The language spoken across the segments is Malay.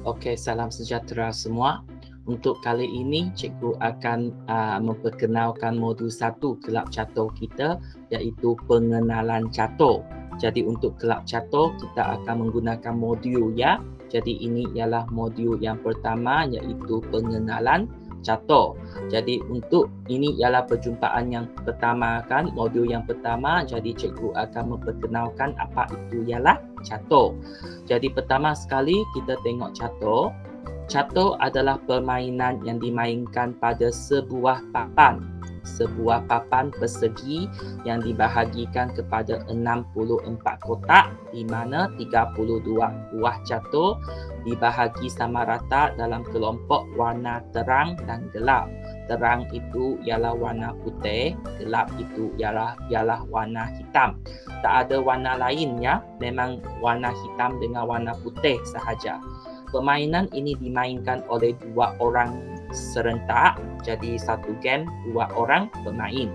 Okey, salam sejahtera semua. Untuk kali ini, cikgu akan memperkenalkan modul 1 kelab catur kita, iaitu pengenalan catur. Jadi untuk kelab catur, kita akan menggunakan modul ya. Jadi ini ialah modul yang pertama, iaitu pengenalan catur. Jadi untuk ini ialah perjumpaan yang pertama kan, modul yang pertama. Jadi cikgu akan memperkenalkan apa itu ialah catur. Jadi pertama sekali kita tengok catur. Catur adalah permainan yang dimainkan pada sebuah papan. Sebuah papan persegi yang dibahagikan kepada 64 kotak, di mana 32 buah catur dibahagi sama rata dalam kelompok warna terang dan gelap. Terang itu ialah warna putih, gelap itu ialah warna hitam. Tak ada warna lain ya, memang warna hitam dengan warna putih sahaja. Permainan ini dimainkan oleh 2 orang serentak, jadi satu game 2 orang pemain.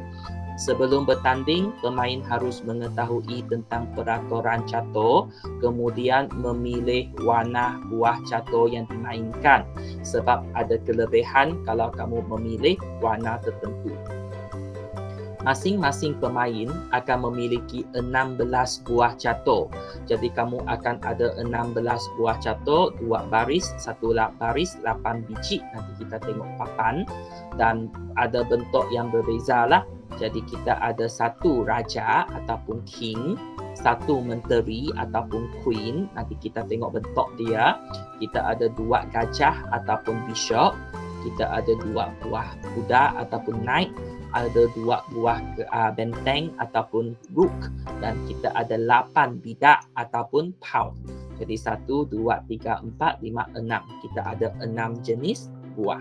Sebelum bertanding, pemain harus mengetahui tentang peraturan catur, kemudian memilih warna buah catur yang dimainkan, sebab ada kelebihan kalau kamu memilih warna tertentu. Masing-masing pemain akan memiliki 16 buah catur. Jadi kamu akan ada 16 buah catur, 2 baris, 1 baris, 8 biji. Nanti kita tengok papan dan ada bentuk yang berbeza lah. Jadi kita ada 1 raja ataupun king, 1 menteri ataupun queen. Nanti kita tengok bentuk dia. Kita ada 2 gajah ataupun bishop. Kita ada 2 buah kuda ataupun knight. Ada 2 buah benteng ataupun rook, dan kita ada 8 bidak ataupun pawn. Jadi 1, 2, 3, 4, 5, 6. Kita ada 6 jenis buah.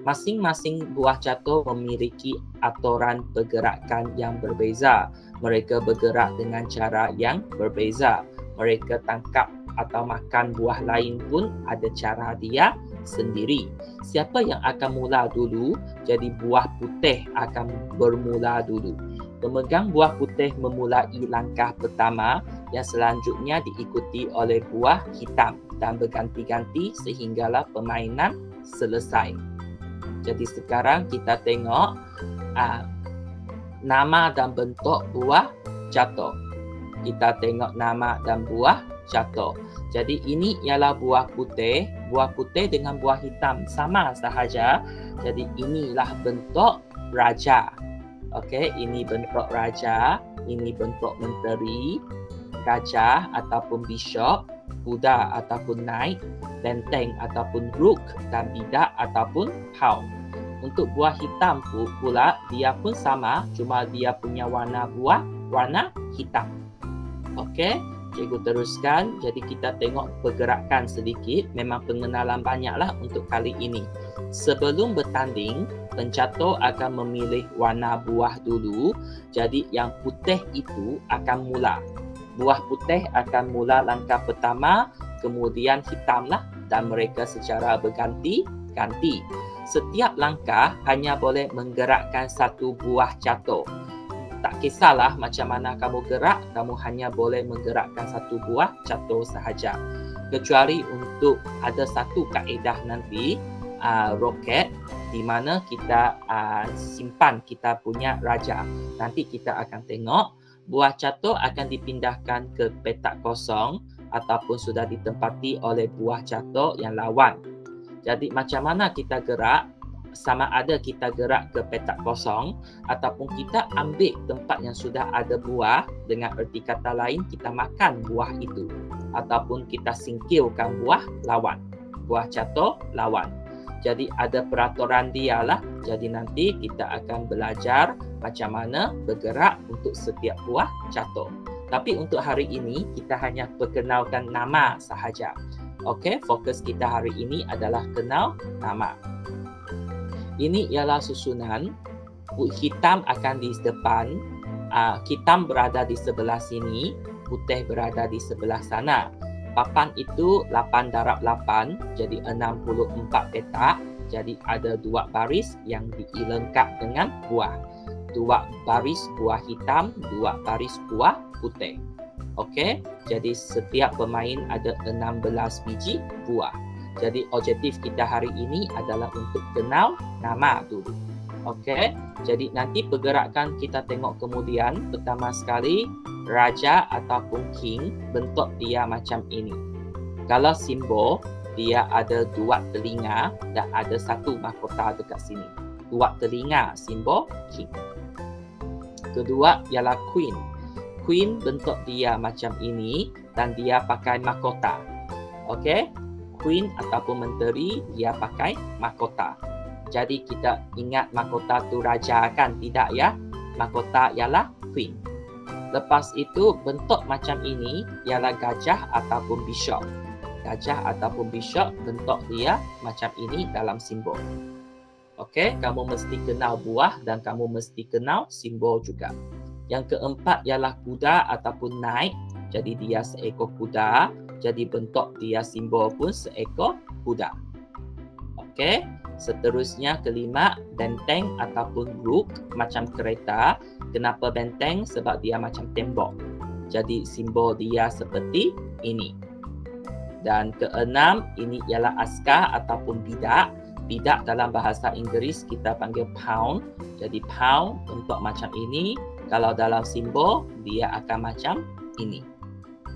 Masing-masing buah catur memiliki aturan pergerakan yang berbeza. Mereka bergerak dengan cara yang berbeza. Mereka tangkap atau makan buah lain pun ada cara dia sendiri. Siapa yang akan mula dulu? Jadi buah putih akan bermula dulu. Pemegang buah putih memulai langkah pertama, yang selanjutnya diikuti oleh buah hitam dan berganti-ganti sehinggalah permainan selesai. Jadi sekarang kita tengok nama dan bentuk buah catur. Kita tengok nama dan buah catur. Jadi ini ialah buah putih dengan buah hitam sama sahaja. Jadi inilah bentuk raja. Okey, ini bentuk raja, ini bentuk menteri, gajah ataupun bishop, kuda ataupun knight, benteng ataupun rook, dan bidak ataupun pawn. Untuk buah hitam pula dia pun sama, cuma dia punya warna buah warna hitam. Okey. Cikgu teruskan. Jadi kita tengok pergerakan sedikit. Memang pengenalan banyaklah untuk kali ini. Sebelum bertanding, pencatur akan memilih warna buah dulu. Jadi yang putih itu akan mula. Buah putih akan mula langkah pertama, kemudian hitamlah, dan mereka secara berganti-ganti. Setiap langkah hanya boleh menggerakkan 1 buah catur. Tak kisahlah macam mana kamu gerak, kamu hanya boleh menggerakkan 1 buah catur sahaja. Kecuali untuk ada 1 kaedah nanti, roket, di mana kita simpan kita punya raja. Nanti kita akan tengok buah catur akan dipindahkan ke petak kosong ataupun sudah ditempati oleh buah catur yang lawan. Jadi macam mana kita gerak? Sama ada kita gerak ke petak kosong ataupun kita ambil tempat yang sudah ada buah, dengan erti kata lain kita makan buah itu, ataupun kita singkirkan buah lawan, buah catur lawan. Jadi ada peraturan dia lah. Jadi nanti kita akan belajar macam mana bergerak untuk setiap buah catur. Tapi untuk hari ini kita hanya perkenalkan nama sahaja. Okey, fokus kita hari ini adalah kenal nama. Ini ialah susunan. Hitam akan di depan, hitam berada di sebelah sini, putih berada di sebelah sana. Papan itu 8 darab 8, jadi 64 petak. Jadi ada 2 baris yang dilengkap dengan buah. 2 baris buah hitam, 2 baris buah putih. Okey, jadi setiap pemain ada 16 biji buah. Jadi objektif kita hari ini adalah untuk kenal nama dulu. Okey, jadi nanti pergerakan kita tengok kemudian. Pertama sekali, raja ataupun king bentuk dia macam ini. Kalau simbol, dia ada 2 telinga dan ada 1 mahkota dekat sini. 2 telinga simbol king. Kedua ialah queen. Queen bentuk dia macam ini dan dia pakai mahkota. Okey? Queen ataupun menteri dia pakai mahkota. Jadi kita ingat mahkota tu raja kan? Tidak ya? Mahkota ialah queen. Lepas itu bentuk macam ini ialah gajah ataupun bishop. Gajah ataupun bishop bentuk dia macam ini dalam simbol. Okey, kamu mesti kenal buah dan kamu mesti kenal simbol juga. Yang keempat ialah kuda ataupun naik. Jadi dia seekor kuda. Jadi bentuk dia simbol pun seekor kuda. Okey. Seterusnya kelima, benteng ataupun rook macam kereta. Kenapa benteng? Sebab dia macam tembok. Jadi simbol dia seperti ini. Dan keenam, ini ialah askar ataupun bidak. Bidak dalam bahasa Inggeris kita panggil pound. Jadi pound bentuk macam ini. Kalau dalam simbol, dia akan macam ini.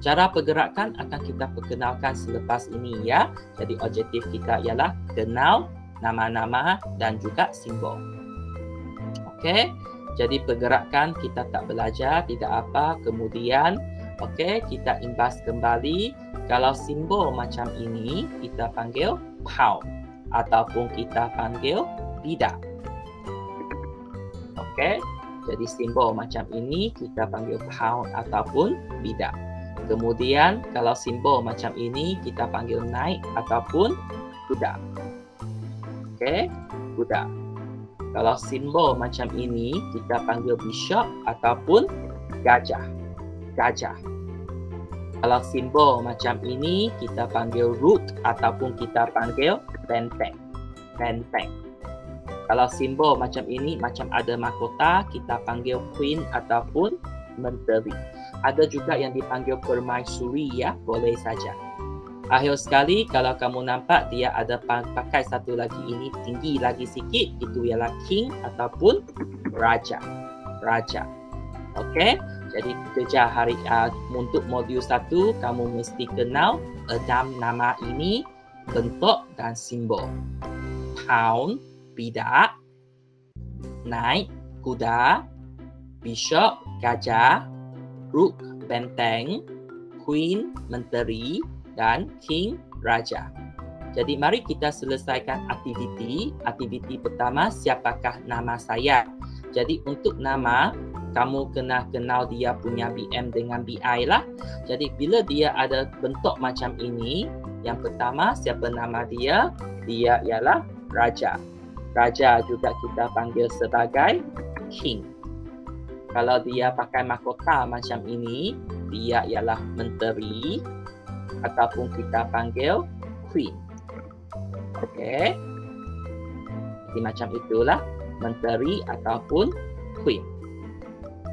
Cara pergerakan akan kita perkenalkan selepas ini ya. Jadi objektif kita ialah kenal nama-nama dan juga simbol. Okey, jadi pergerakan kita tak belajar, tidak apa. Kemudian, okey, kita imbas kembali. Kalau simbol macam ini, kita panggil pound. Ataupun kita panggil bidak. Okey. Jadi simbol macam ini kita panggil pound ataupun bidak. Kemudian kalau simbol macam ini kita panggil naik ataupun kuda. Okey, kuda. Kalau simbol macam ini kita panggil bishop ataupun gajah. Gajah. Kalau simbol macam ini kita panggil rook ataupun kita panggil benteng. Benteng. Kalau simbol macam ini, macam ada mahkota, kita panggil queen ataupun menteri. Ada juga yang dipanggil permaisuri ya, boleh saja. Akhir sekali, kalau kamu nampak dia ada pakai satu lagi ini, tinggi lagi sikit, itu ialah king ataupun raja. Raja. Okey, jadi kerja hari untuk modul 1, kamu mesti kenal 6 nama ini, bentuk dan simbol. Pound, bidak, naik, kuda, bishop, gajah, rook, benteng, queen, menteri, dan king, raja. Jadi mari kita selesaikan aktiviti. Aktiviti pertama, siapakah nama saya? Jadi untuk nama, kamu kena kenal dia punya BM dengan BI lah. Jadi bila dia ada bentuk macam ini, yang pertama, siapa nama dia? Dia ialah raja. Raja juga kita panggil sebagai king. Kalau dia pakai mahkota macam ini, dia ialah menteri ataupun kita panggil queen. Okey. Jadi macam itulah menteri ataupun queen.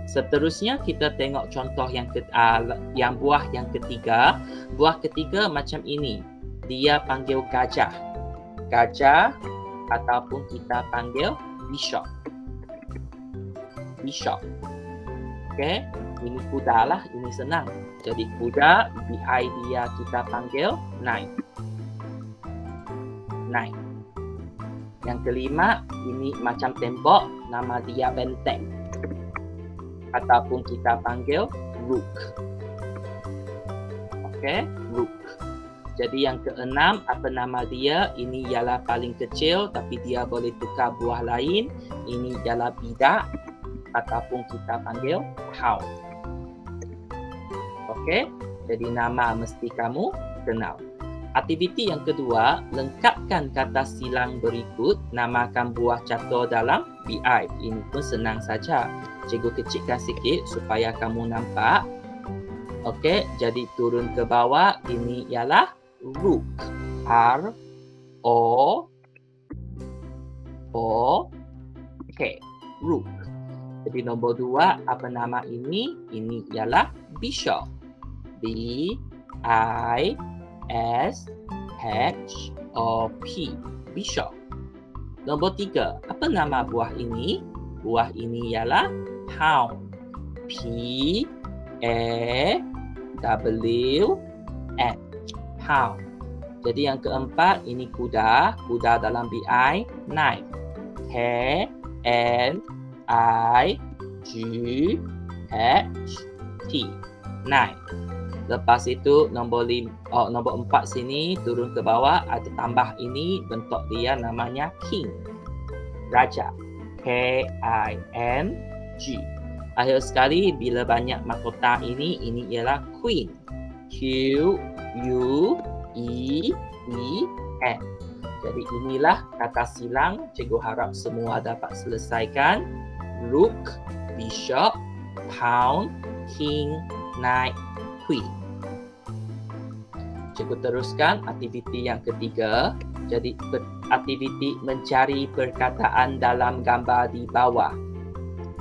Seterusnya kita tengok contoh yang buah yang ketiga. Buah ketiga macam ini. Dia panggil gajah. Gajah ataupun kita panggil bishop. Bishop. Okey, ini kuda lah, ini senang. Jadi kuda, BI dia kita panggil knight. Knight. Yang kelima, ini macam tembok, nama dia benteng. Ataupun kita panggil rook. Okey, rook. Jadi yang keenam, apa nama dia? Ini ialah paling kecil tapi dia boleh tukar buah lain. Ini ialah bidak ataupun kita panggil pound. Okey, jadi nama mesti kamu kenal. Aktiviti yang kedua, lengkapkan kata silang berikut, namakan buah catur dalam BI. Ini pun senang saja. Cikgu kecilkan sikit supaya kamu nampak. Okey, jadi turun ke bawah, ini ialah rook. R-O-O-K. Rook. Jadi nombor 2, apa nama ini? Ini ialah bishop. B I S H O P. Bishop. Nombor 3. Apa nama buah ini? Buah ini ialah pound. P A W N. Pound. Jadi yang keempat ini kuda. Kuda dalam BI knife. K N I G H T. Knife. Lepas itu nombor 4 sini turun ke bawah ada tambah ini, bentuk dia namanya king. Raja. K I N G. Akhir sekali bila banyak mahkota ini ialah queen. Q U E E N. Jadi inilah kata silang. Cikgu harap semua dapat selesaikan. Rook, bishop, pound, king, knight, queen. Cikgu teruskan aktiviti yang ketiga. Jadi aktiviti mencari perkataan dalam gambar di bawah.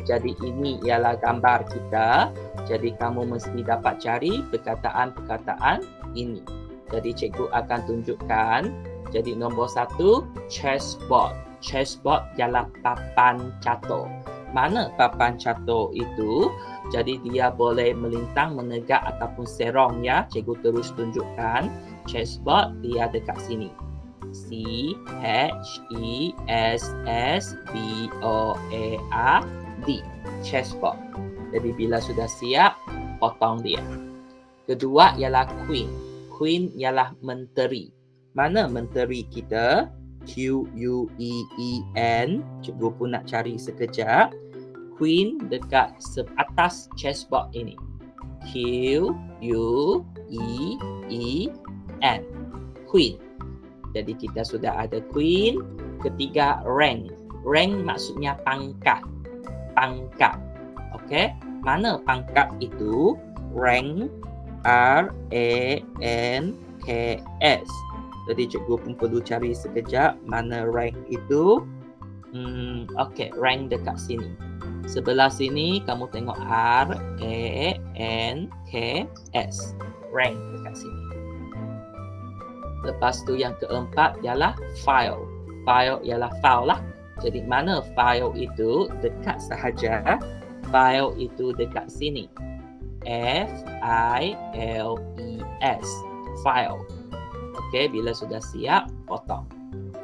Jadi ini ialah gambar kita. Jadi kamu mesti dapat cari perkataan-perkataan ini. Jadi cikgu akan tunjukkan. Jadi nombor 1, chessboard. Chessboard ialah papan catur. Mana papan catur itu? Jadi dia boleh melintang, menegak ataupun serong ya. Cikgu terus tunjukkan. Chessboard dia dekat sini. C H E S S B O A R D. Chessboard. Jadi bila sudah siap, potong dia. Kedua ialah queen. Queen ialah menteri. Mana menteri kita? Q U E E N. Cikgu pun nak cari sekejap. Queen dekat atas chessboard ini. Q U E E N. Queen. Jadi kita sudah ada queen. Ketiga, rank. Rank maksudnya pangkat. Pangkat. Okey. Mana pangkat itu? Rank. R A N K S. Jadi cikgu pun perlu cari sekejap mana rank itu. Okey, rank dekat sini. Sebelah sini kamu tengok R A N K S. Rank dekat sini. Lepas tu yang keempat ialah file. File ialah file lah. Jadi mana file itu? Dekat sahaja. File itu dekat sini. F I L E S. File. Okey, bila sudah siap, potong.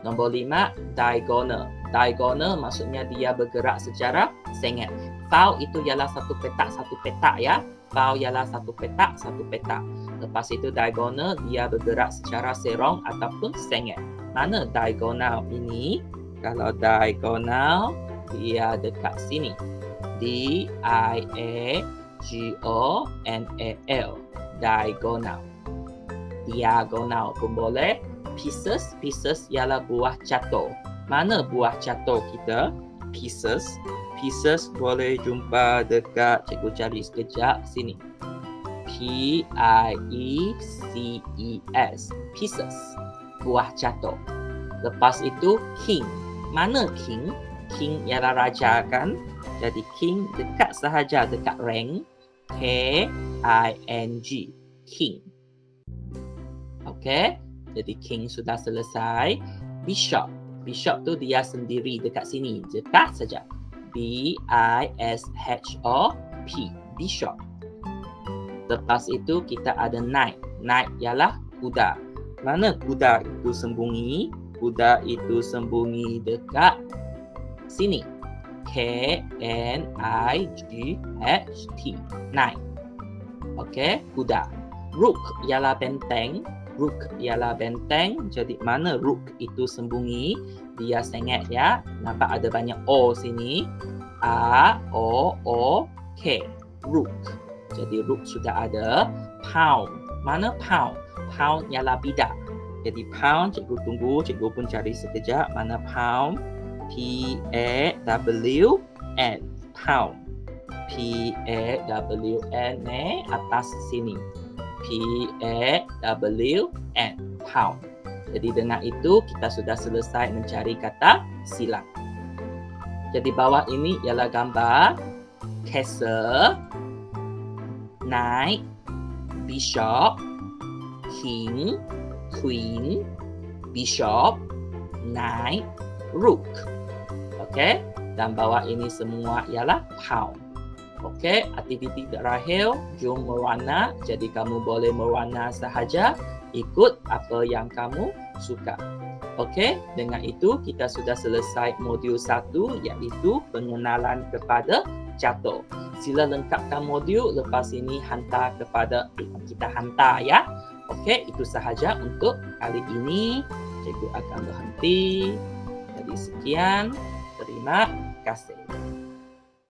Nombor 5, diagonal. Diagonal maksudnya dia bergerak secara sengit. File itu ialah satu petak ya. File ialah satu petak. Lepas itu diagonal dia bergerak secara serong ataupun sengit. Mana diagonal ini? Kalau diagonal dia dekat sini. D I A G O N A L. Diagonal. Diagonal pun boleh. Pieces. Pieces ialah buah catur. Mana buah catur kita? Pieces. Pieces boleh jumpa dekat, cikgu cari sekejap, sini. P-I-E-C-E-S. Pieces. Buah catur. Lepas itu king. Mana king? King ialah raja kan? Jadi king dekat sahaja dekat rank. K-I-N-G. King. Okey. Jadi king sudah selesai. Bishop. Bishop tu dia sendiri dekat sini. Dekat saja. B-I-S-H-O-P. Bishop. Lepas itu kita ada knight. Knight ialah kuda. Mana kuda itu sembunyi? Kuda itu sembunyi dekat sini. K-N-I-G-H-T. Knight. Okey, kuda. Rook ialah benteng. Rook ialah benteng. Jadi mana rook itu sembunyi? Dia sengit ya. Nampak ada banyak O sini. A-O-O-K. Rook. Jadi rook sudah ada. Pound. Mana pound? Pound ialah bidak. Jadi pound, cikgu tunggu. Cikgu pun cari sekejap. Mana pound? P-A-W-N. Pound. P-A-W-N atas sini. P-A-W-N. Pound. Jadi dengan itu kita sudah selesai mencari kata silang. Jadi bawah ini ialah gambar castle, knight, bishop, king, queen, bishop, knight, rook. Okey, dan bawah ini semua ialah pawn. Okey, aktiviti terakhir, jom merana. Jadi kamu boleh merana sahaja, ikut apa yang kamu suka. Okey, dengan itu kita sudah selesai modul 1 iaitu pengenalan kepada catur. Sila lengkapkan modul, lepas ini hantar kepada kita hantar ya. Okey, itu sahaja untuk kali ini. Cikgu akan berhenti. Jadi sekian, terima kasih.